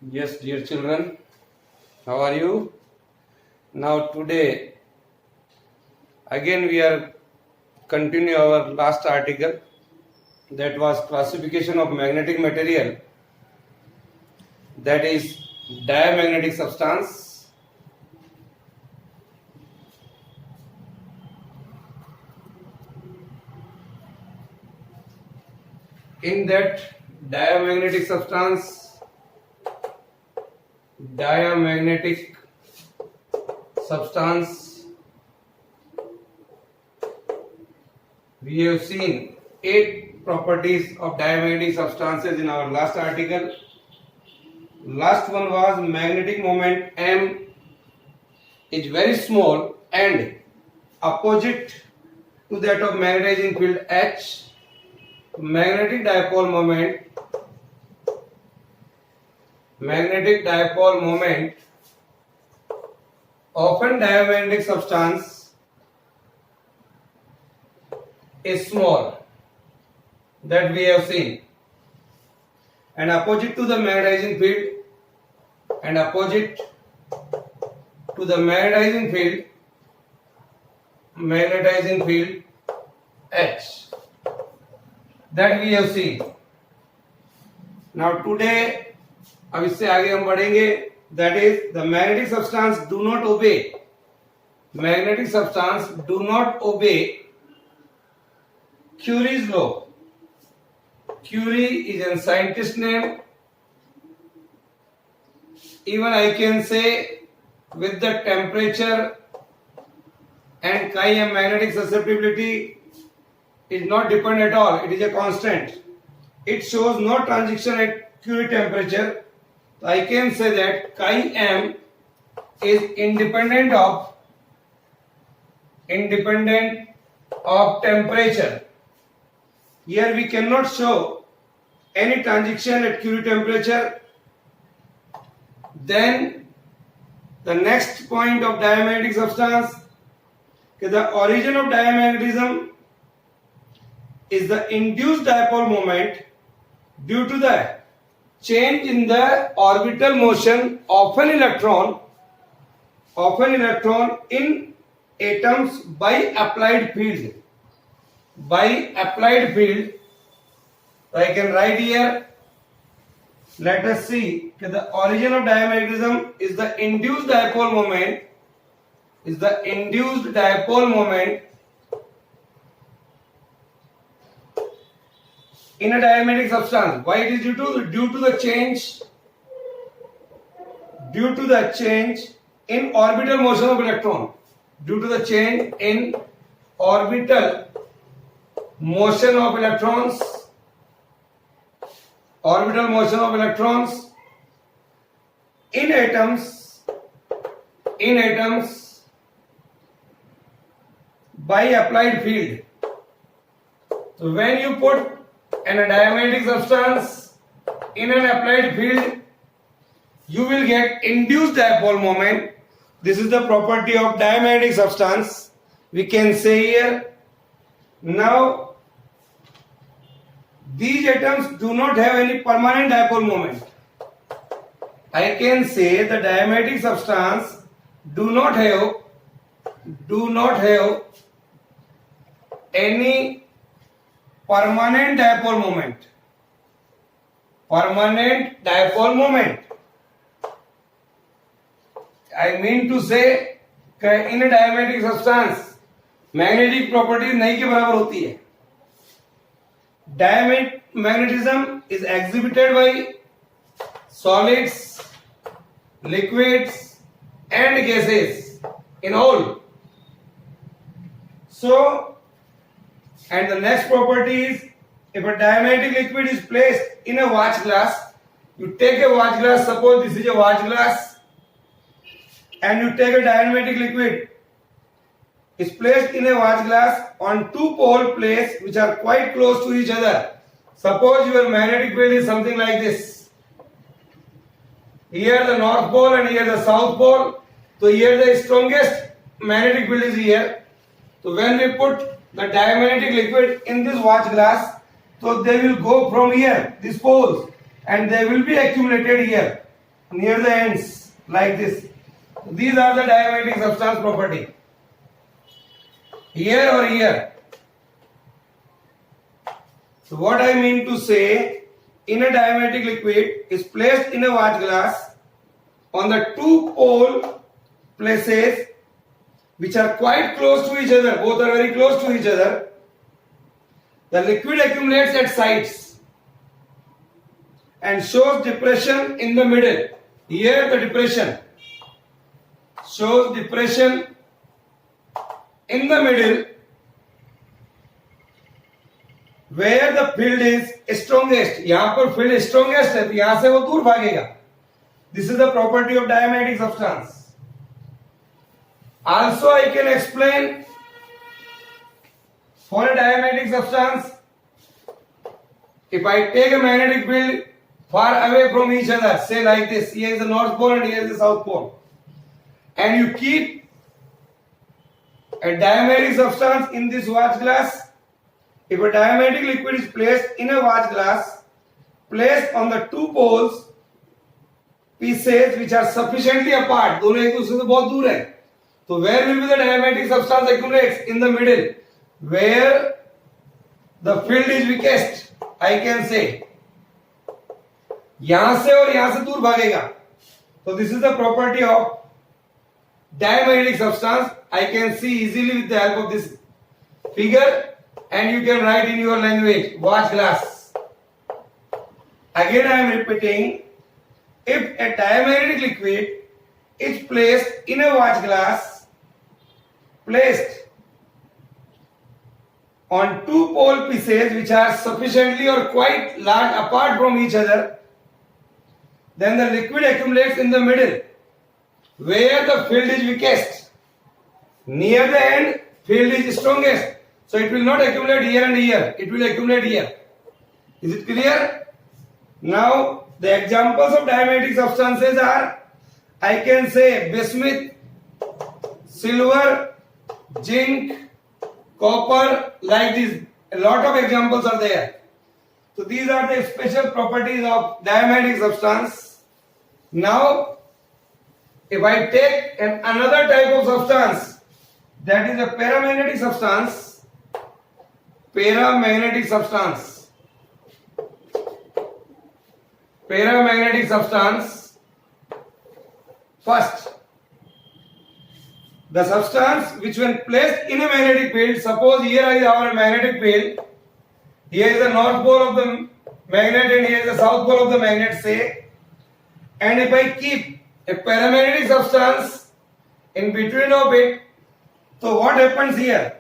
Yes, dear children, how are you? Now today again we are continue our last article, that was classification of magnetic material, that is diamagnetic substance. In that diamagnetic substance, we have seen 8 properties of diamagnetic substances in our last article. Last one was magnetic moment M is very small and opposite to that of magnetizing field H. Magnetic dipole moment often diamagnetic substance is small, that we have seen, and opposite to the magnetizing field H, that we have seen. Now today अब इससे आगे हम बढ़ेंगे, that is the magnetic substance do not obey Curie's law. Curie is a scientist name. Even I can say with the temperature and chi and magnetic susceptibility is not dependent at all. It is a constant. It shows no transition at Curie temperature. So I can say that chi m is independent of temperature. Here we cannot show any transition at Curie temperature. Then the next point of diamagnetic substance, the origin of diamagnetism is the induced dipole moment due to the change in the orbital motion of an electron in atoms by applied field. So I can write here, let us see that the origin of diamagnetism is the induced dipole moment in a diamagnetic substance. Why it is due to the change in orbital motion of electron. Due to the change in orbital motion of electrons in atoms by applied field. So when you put a diamagnetic substance in an applied field, you will get induced dipole moment. This is the property of diamagnetic substance. We can say here, now these atoms do not have any permanent dipole moment. I can say the diamagnetic substance do not have any permanent dipole moment. I mean to say in a diamagnetic substance magnetic properties नहीं के बराबर होती है. Diamagnetism is exhibited by solids, liquids and gases in all. So, and the next property is, if a diamagnetic liquid is placed in a watch glass, you take a watch glass, suppose this is a watch glass, and you take a diamagnetic liquid, is placed in a watch glass on two pole plates which are quite close to each other. Suppose your magnetic field is something like this. Here the north pole and here the south pole. So here the strongest magnetic field is here. So when we put the diamagnetic liquid in this watch glass, so they will go from here, these poles, and they will be accumulated here. near the ends like this. These are the diamagnetic substance property. Here or here. So what I mean to say, in a diamagnetic liquid is placed in a watch glass on the two pole places which are quite close to each other, both are very close to each other. The liquid accumulates at sides and shows depression in the middle. Here the depression shows depression in the middle where the field is strongest. यहाँ पर field strongest है तो यहाँ से वो दूर भागेगा. This is the property of diamagnetic substance. Also I can explain for a diamagnetic substance, if I take a magnetic field far away from each other, say like this, here is the north pole and here is the south pole, and you keep a diamagnetic substance in this watch glass. If a diamagnetic liquid is placed in a watch glass, placed on the two poles pieces which are sufficiently apart, दोनों एक दूसरे से बहुत दूर है, तो where will be the diamagnetic substance accumulates? In the middle, where the field is weakest, I can say. यहां से और यहां से दूर भागेगा. So this is the property of diamagnetic substance. I can see easily with the help of this figure, and you can write in your language, watch glass. Again I am repeating, if a diamagnetic liquid is placed in a watch glass, placed on two pole pieces which are sufficiently or quite large apart from each other, then the liquid accumulates in the middle where the field is weakest. Near the end, field is strongest. So it will not accumulate here and here, it will accumulate here. Is it clear? Now the examples of diamagnetic substances are, I can say bismuth, silver, zinc, copper, like this. A lot of examples are there. So these are the special properties of diamagnetic substance. Now if I take another type of substance, that is a paramagnetic substance. Paramagnetic substance. Paramagnetic substance. First, the substance which when placed in a magnetic field, suppose here is our magnetic field, here is the north pole of the magnet and here is the south pole of the magnet, say, and if I keep a paramagnetic substance in between of it, so what happens here?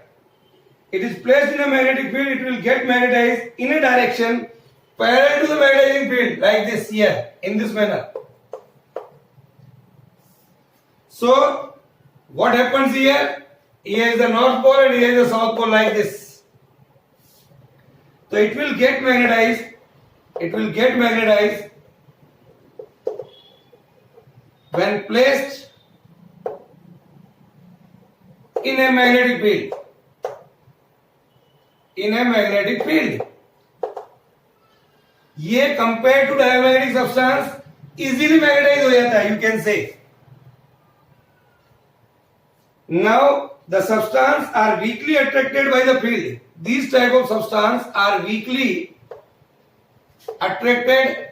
It is placed in a magnetic field, it will get magnetized in a direction parallel to the magnetizing field, like this here, in this manner. So what happens here? Here is the north pole and here is the south pole, like this. So it will get magnetized. It will get magnetized when placed in a magnetic field. In a magnetic field. ये compared to diamagnetic substance easily magnetized हो जाता है, you can say. Now the substance are weakly attracted by the field. These type of substance are weakly attracted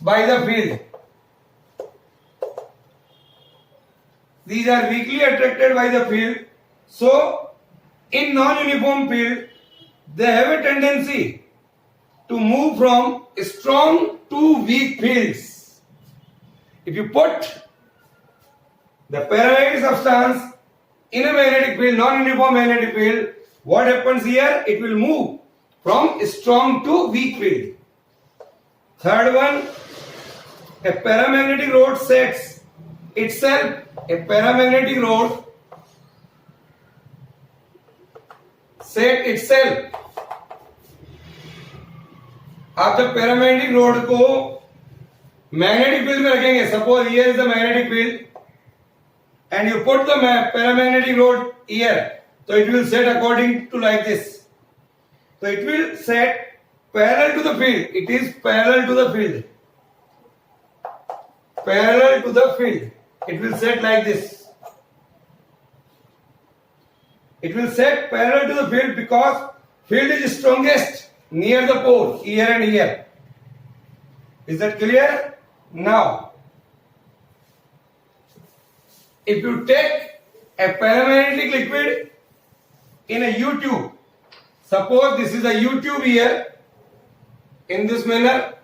by the field. These are weakly attracted by the field. So in non-uniform field, they have a tendency to move from strong to weak fields. If you put the paramagnetic substance in a magnetic field, non-uniform magnetic field, what happens here? It will move from strong to weak field. Third one, a paramagnetic rod sets itself, a paramagnetic rod set itself. आप जब paramagnetic road को magnetic field में रखेंगे, suppose here is the magnetic field and you put the paramagnetic rod here, so it will set according to like this. So it will set parallel to the field. It is parallel to the field. parallel to the field. It will set like this. It will set parallel to the field because field is strongest near the pole, here and here. Is that clear? Now, if you take a paramagnetic liquid in a U-tube, suppose this is a U-tube here, in this manner,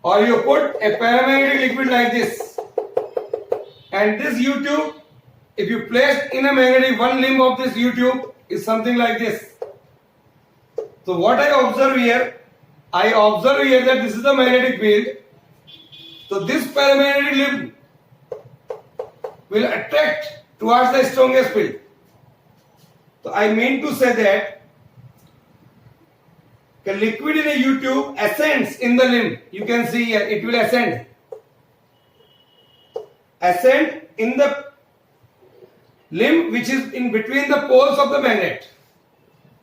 or you put a paramagnetic liquid like this, and this U-tube, if you place in a magnetic, one limb of this U-tube is something like this. So what I observe here that this is the magnetic field. So this paramagnetic limb will attract towards the strongest field. So I mean to say that the liquid in a U-tube ascends in the limb. You can see here, it will ascend. Ascend in the limb which is in between the poles of the magnet.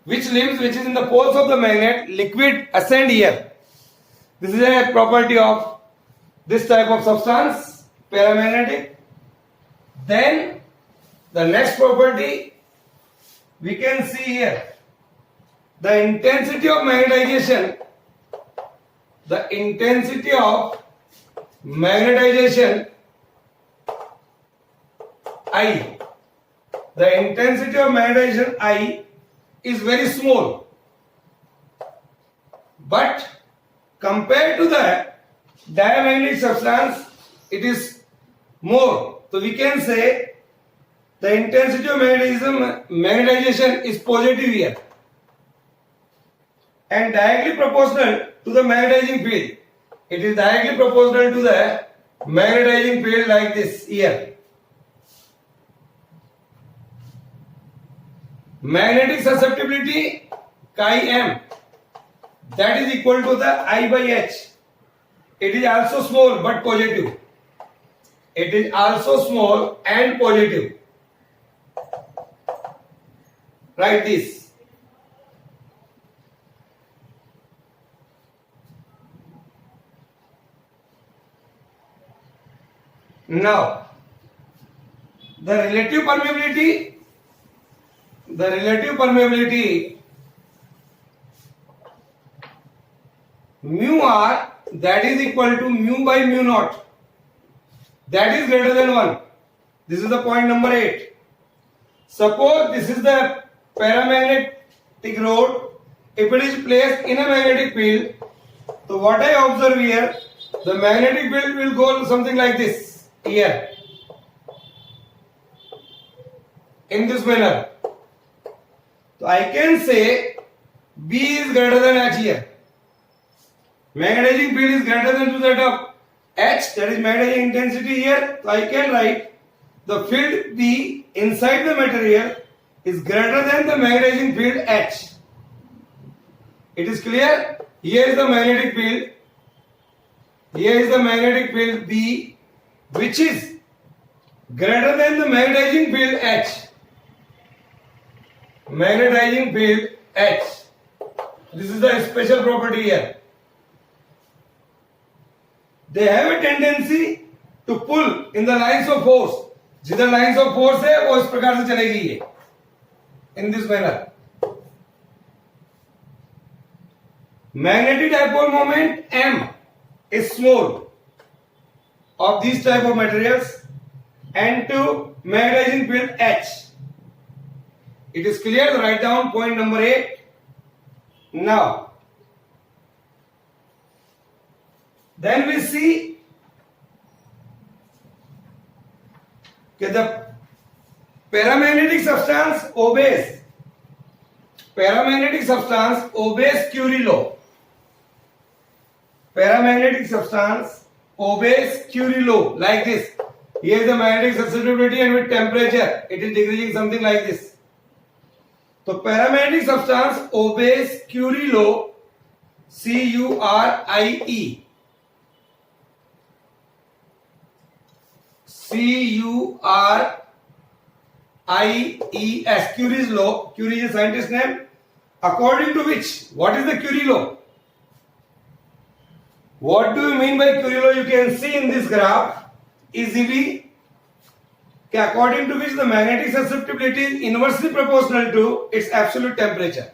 Which limbs which is in the poles of the magnet, liquid ascend here. This is a property of this type of substance, paramagnetic. Then the next property we can see here. The intensity of magnetization, I, I is very small, but compared to the diamagnetic substance, it is more. So we can say the intensity of magnetization is positive here and directly proportional to the magnetizing field. It is directly proportional to the magnetizing field like this here. Magnetic susceptibility chi m, that is equal to the I by H. It is also small but positive. It is also small and positive. Write this. Now, the relative permeability mu r, that is equal to mu by mu naught, that is greater than 1. This is the point number 8. Suppose this is the paramagnetic rod. If it is placed in a magnetic field, so what I observe here, the magnetic field will go something like this here, in this manner. So I can say B is greater than H here. Magnetizing field is greater than to that of H, that is magnetizing intensity here. So I can write the field B inside the material is greater than the magnetizing field H. It is clear? Here is the magnetic field. Here is the magnetic field B, which is greater than the magnetizing field H. Magnetizing field H. This is the special property here. They have a tendency to pull in the lines of force. जिधर lines of force है वो इस प्रकार से चलेगी ये, in this manner. Magnetic dipole moment M is small of these type of materials and to magnetizing field H. It is clear. Write down point number 8. Now, then we see that the paramagnetic substance obeys Curie law. Paramagnetic substance obeys Curie law like this. Here is the magnetic susceptibility, and with temperature it is decreasing something like this. So paramagnetic substance obeys Curie law, C-U-R-I-E. C-U-R-I-E-S, Curie's law. Curie is a scientist name. According to which, what is the Curie law? What do you mean by Curie law? You can see in this graph easily, according to which the magnetic susceptibility is inversely proportional to its absolute temperature.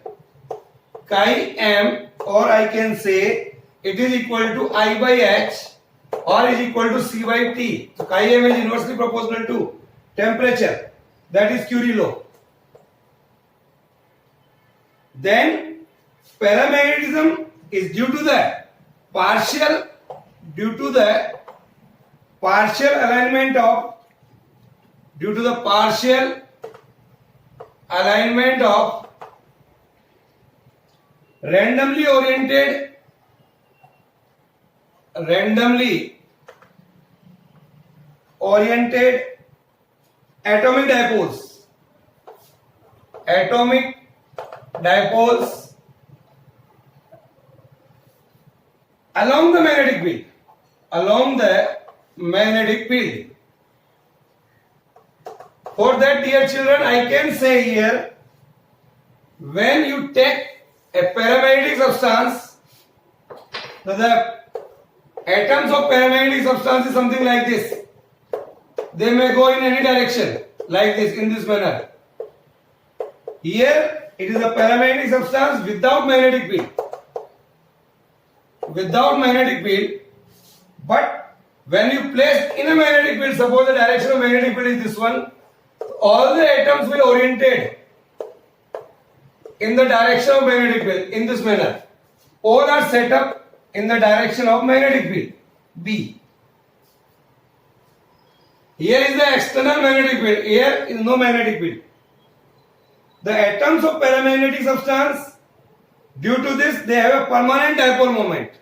Chi m, or I can say it is equal to I by H, or is equal to C by T. So chi m is inversely proportional to temperature. That is Curie law. Then paramagnetism is due to the partial alignment of randomly oriented atomic dipoles along the magnetic field. For that, dear children, I can say here, when you take a paramagnetic substance, so the atoms of paramagnetic substance is something like this. They may go in any direction, like this, in this manner. Here, it is a paramagnetic substance without magnetic field. But when you place in a magnetic field, suppose the direction of magnetic field is this one, all the atoms will oriented in the direction of magnetic field in this manner. All are set up in the direction of magnetic field B. Here is the external magnetic field. Here is no magnetic field. The atoms of paramagnetic substance, due to this, they have a permanent dipole moment.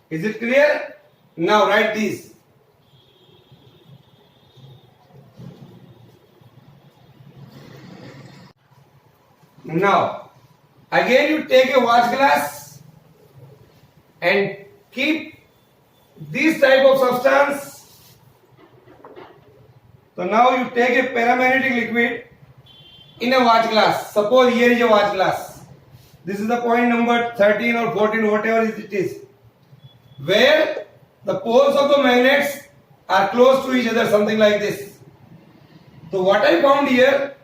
Is it clear? Now write this. Now, again you take a watch glass and keep this type of substance. So now you take a paramagnetic liquid in a watch glass. Suppose here is a watch glass. This is the point number 13 or 14, whatever it is, where the poles of the magnets are close to each other, something like this. So what I found here,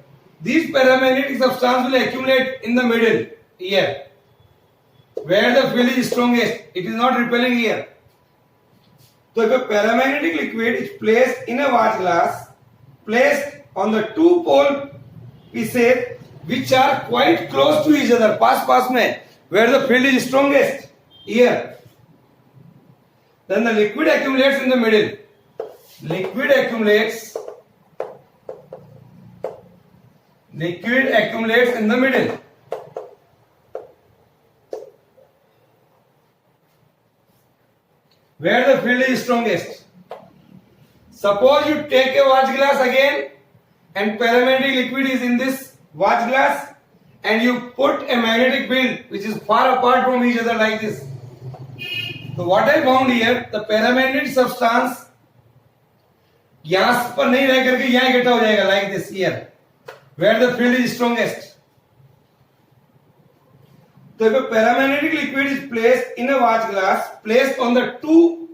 these paramagnetic substance will accumulate in the middle here, where the field is strongest. It is not repelling here. So if a paramagnetic liquid is placed in a watch glass, placed on the two pole pieces which are quite close to each other, pass mein, where the field is strongest here, then the liquid accumulates in the middle. Liquid accumulates in the middle. Where the field is strongest. Suppose you take a watch glass again and paramagnetic liquid is in this watch glass and you put a magnetic field which is far apart from each other like this. So what I found here, the paramagnetic substance यहाँ पर नहीं रह करके यहाँ इकट्ठा हो जाएगा like this here, where the field is strongest. So if a paramagnetic liquid is placed in a watch glass, placed on the two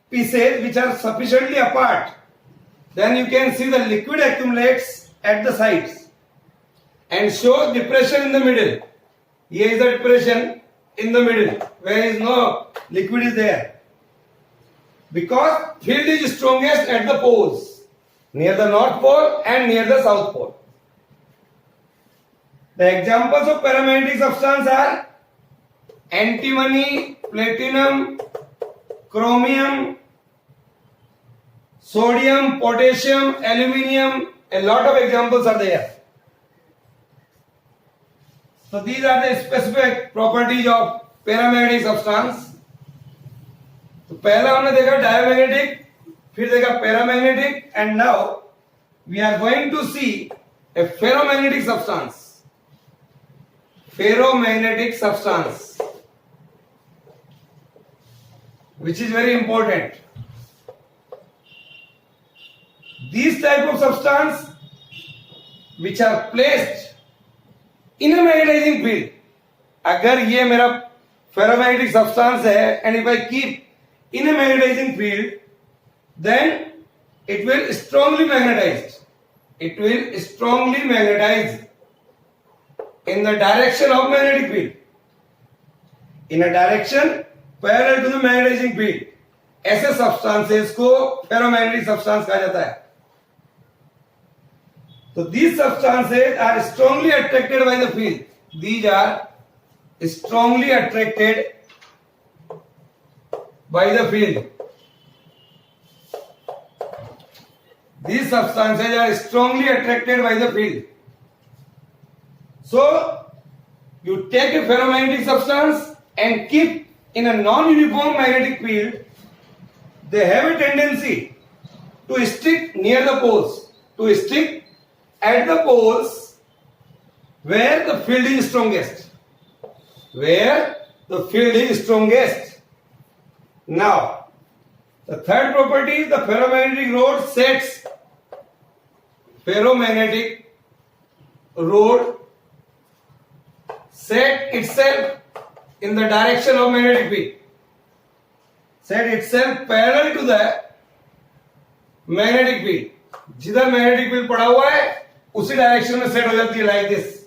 pieces which are sufficiently apart, then you can see the liquid accumulates at the sides and shows depression in the middle. Here is the depression in the middle, where is no liquid is there. Because field is strongest at the poles, near the north pole and near the south pole. The examples of paramagnetic substance are antimony, platinum, chromium, sodium, potassium, aluminium. A lot of examples are there. So these are the specific properties of paramagnetic substance. तो पहला हमने देखा diamagnetic, फिर देखा paramagnetic, and now we are going to see a ferromagnetic substance. which is very important. These type of substance which are placed in a magnetizing field, अगर ये मेरा ferromagnetic substance है and if I keep in a magnetizing field, then it will strongly magnetize. It will strongly magnetize in the direction of magnetic field. In a direction parallel to the magnetizing field. ऐसे substances को ferromagnetic substance कहा जाता है. So these substances are strongly attracted by the field. These are strongly attracted by the field. These substances are strongly attracted by the field. So you take a ferromagnetic substance and keep in a non-uniform magnetic field. They have a tendency to stick near the poles, to stick at the poles where the field is strongest. Where the field is strongest. Now, the third property is the ferromagnetic rod sets. Ferromagnetic rod set itself in the direction of magnetic field. Set itself parallel to the magnetic field. जिधर magnetic field पड़ा हुआ है उसी direction में set हो जाती है like this.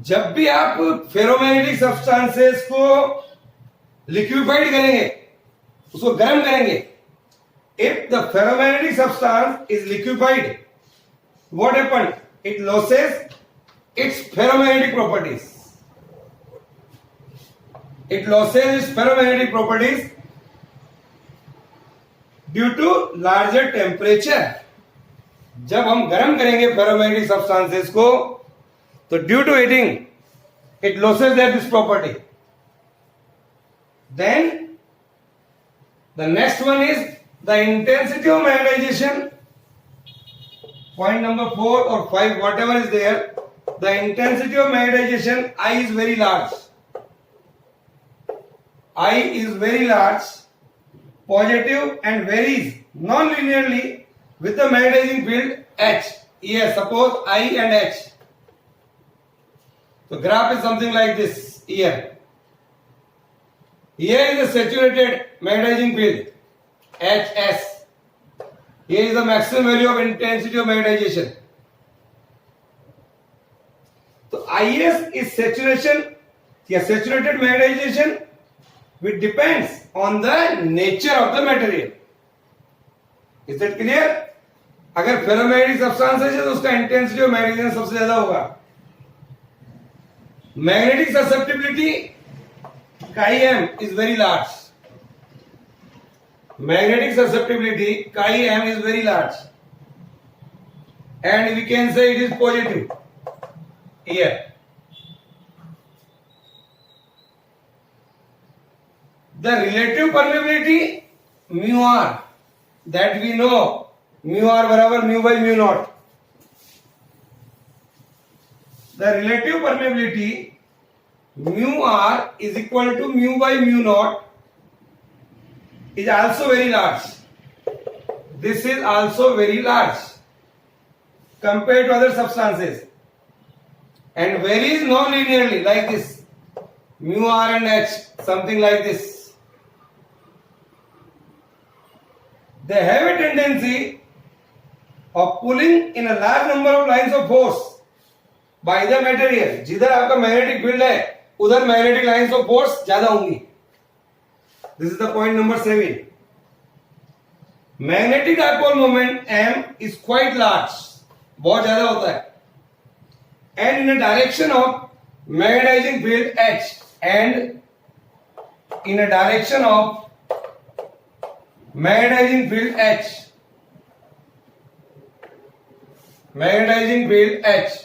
जब भी आप फेरोमैग्नेटिक सब्सटेंसेस को लिक्विफाइड करेंगे, उसको गर्म करेंगे, if the ferromagnetic substance is liquefied, what happen? It losses it's ferromagnetic properties. It loses its ferromagnetic properties due to larger temperature. जब हम गर्म करेंगे ferromagnetic substances को, तो due to heating, it loses this property. Then the next one is the intensity of magnetization. Point number 4 or 5, whatever is there, the intensity of magnetization I is very large. I is very large, positive and varies non-linearly with the magnetizing field H. Yes, suppose I and H. So graph is something like this here. Here is the saturated magnetizing field HS. Here is the maximum value of intensity of magnetization. So IS is saturation, saturated magnetization, which depends on the nature of the material. Is that clear? अगर ferromagnetic substances है तो उसका intensity of magnetization सबसे ज्यादा होगा. Magnetic susceptibility chi m is very large. Magnetic susceptibility chi m is very large, and we can say it is positive here. The relative permeability mu r, that we know, mu r बराबर mu by mu naught. The relative permeability mu r is equal to mu by mu naught is also very large. This is also very large compared to other substances and varies non-linearly like this. Mu r and h, something like this. They have a tendency of pulling in a large number of lines of force by the material. जिधर आपका magnetic field है उधर magnetic lines of force ज्यादा होंगी. This is the point number 7. Magnetic dipole moment M is quite large, बहुत ज्यादा होता है, and in a direction of magnetizing field H, and in a direction of magnetizing field H. Magnetizing field H.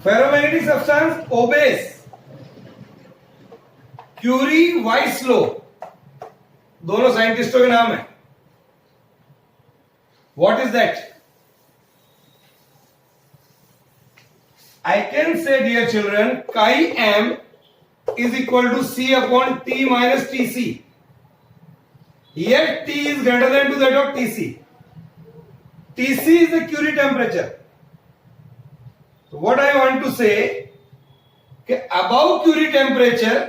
Ferromagnetic substance obeys Curie-Weiss law. दोनों साइंटिस्टों के नाम है. What is that? I can say, dear children, chi m is equal to C upon T minus Tc. Here T is greater than to that of Tc. Tc is the Curie temperature. So what I want to say, okay, above Curie temperature,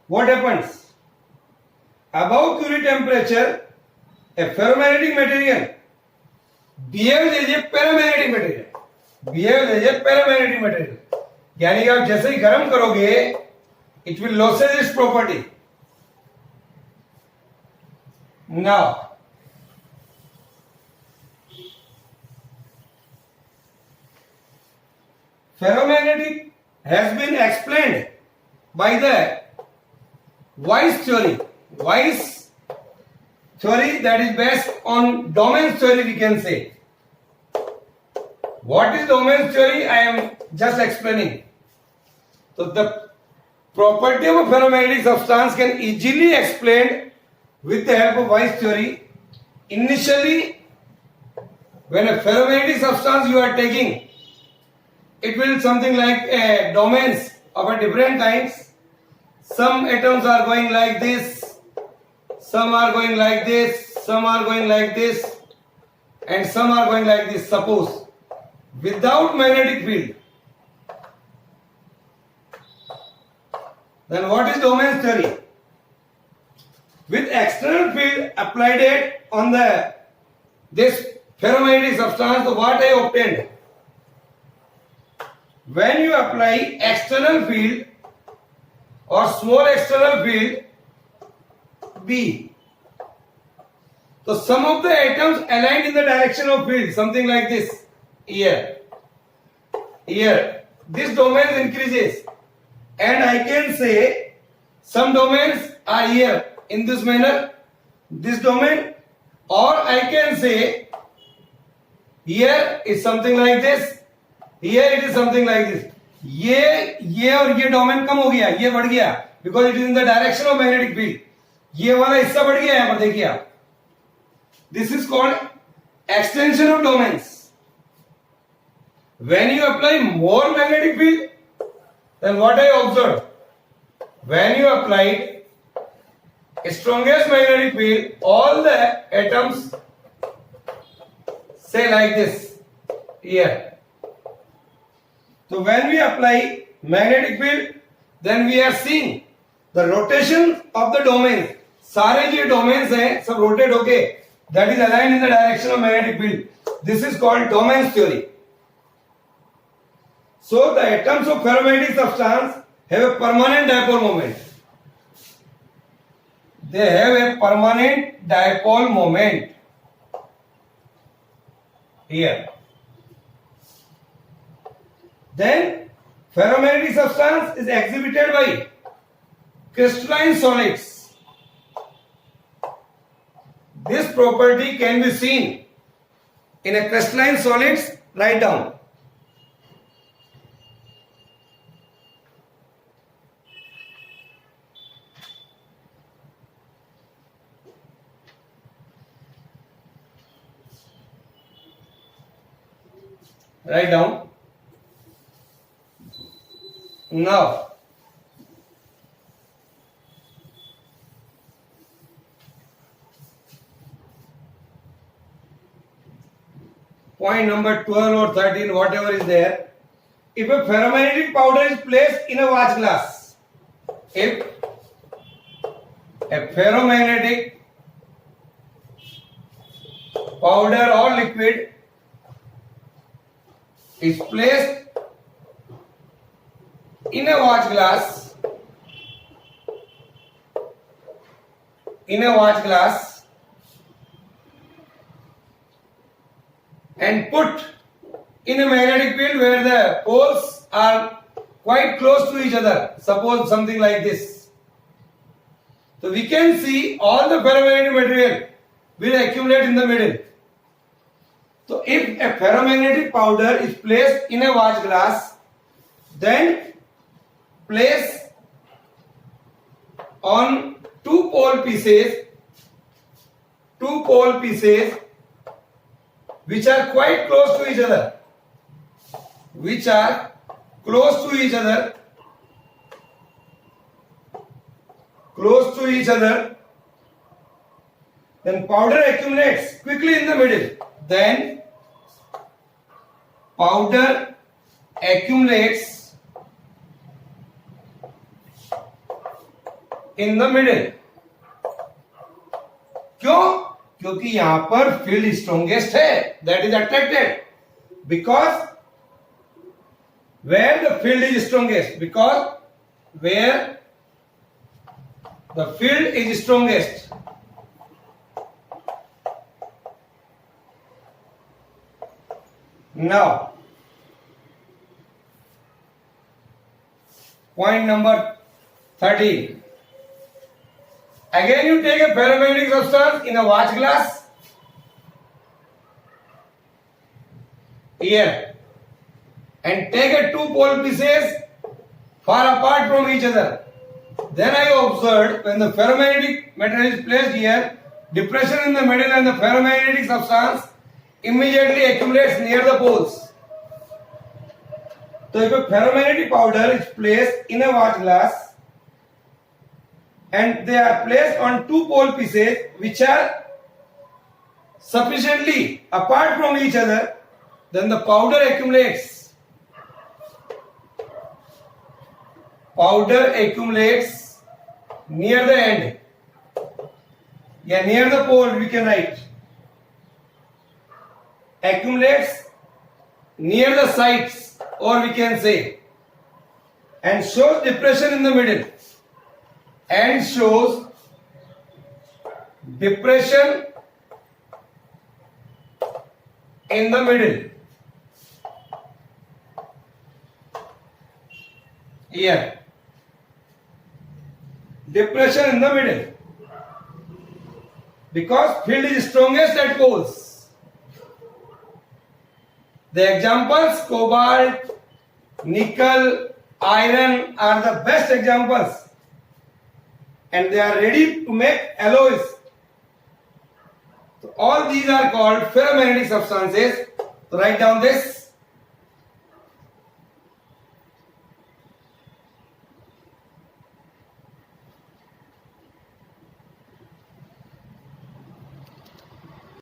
what happens? Above Curie temperature, a ferromagnetic material behaves as a paramagnetic material. यानी कि आप जैसे ही गर्म करोगे, it will loses its property. Now, ferromagnetic has been explained by the Weiss theory. Weiss theory that is based on domains theory, we can say. What is domains theory? I am just explaining. So the property of a ferromagnetic substance can easily explained with the help of Weiss theory. Initially, when a ferromagnetic substance you are taking, it will something like domains of a different kinds. Some atoms are going like this, some are going like this, some are going like this, and some are going like this. Suppose without magnetic field, then what is domain theory? With external field applied it on this ferromagnetic substance, so what I obtained? When you apply external field or small external field B, so some of the atoms aligned in the direction of field, something like this. Here, this domain increases, and I can say some domains are here in this manner, this domain, or I can say here is something like this, here it is something like this. ये और ये domain कम हो गया, ये बढ़ गया, because it is in the direction of magnetic field. ये वाला हिस्सा बढ़ गया यहाँ पर देखिए आप. This is called extension of domains. When you apply more magnetic field, then what I observed? When you applied strongest magnetic field, all the atoms say like this here. So when we apply magnetic field, then we are seeing the rotation of the domains. सारे जो domains हैं सब rotate होके, that is aligned in the direction of magnetic field. This is called domains theory. So the atoms of ferromagnetic substance have a permanent dipole moment. They have a permanent dipole moment here. Then ferromagnetic substance is exhibited by crystalline solids. This property can be seen in a crystalline solids. Write down. Write down. Now, point number 12 or 13, whatever is there. If a ferromagnetic powder is placed in a watch glass, if a ferromagnetic powder or liquid is placed in a watch glass, and put in a magnetic field where the poles are quite close to each other, suppose something like this. So we can see all the ferromagnetic material will accumulate in the middle. So if a ferromagnetic powder is placed in a watch glass, then place on two pole pieces two pole pieces which are quite close to each other, which are close to each other, then powder accumulates quickly in the middle. Then powder accumulates in the middle. क्यों? क्योंकि यहां पर field strongest है, that is attracted because where the field is strongest, because where the field is strongest. Now point number 13. Again you take a ferromagnetic substance in a watch glass here and take a two pole pieces far apart from each other. Then I observed when the ferromagnetic material is placed here, depression in the middle and the ferromagnetic substance immediately accumulates near the poles. So if a ferromagnetic powder is placed in a watch glass and they are placed on two pole pieces which are sufficiently apart from each other, then the powder accumulates. Powder accumulates near the end. Yeah, near the pole we can write. Accumulates near the sides, or we can say, and shows depression in the middle. And shows depression in the middle. Here. Depression in the middle. Because field is strongest at poles. The examples cobalt, nickel, iron are the best examples. And they are ready to make alloys. So all these are called ferromagnetic substances. So write down this.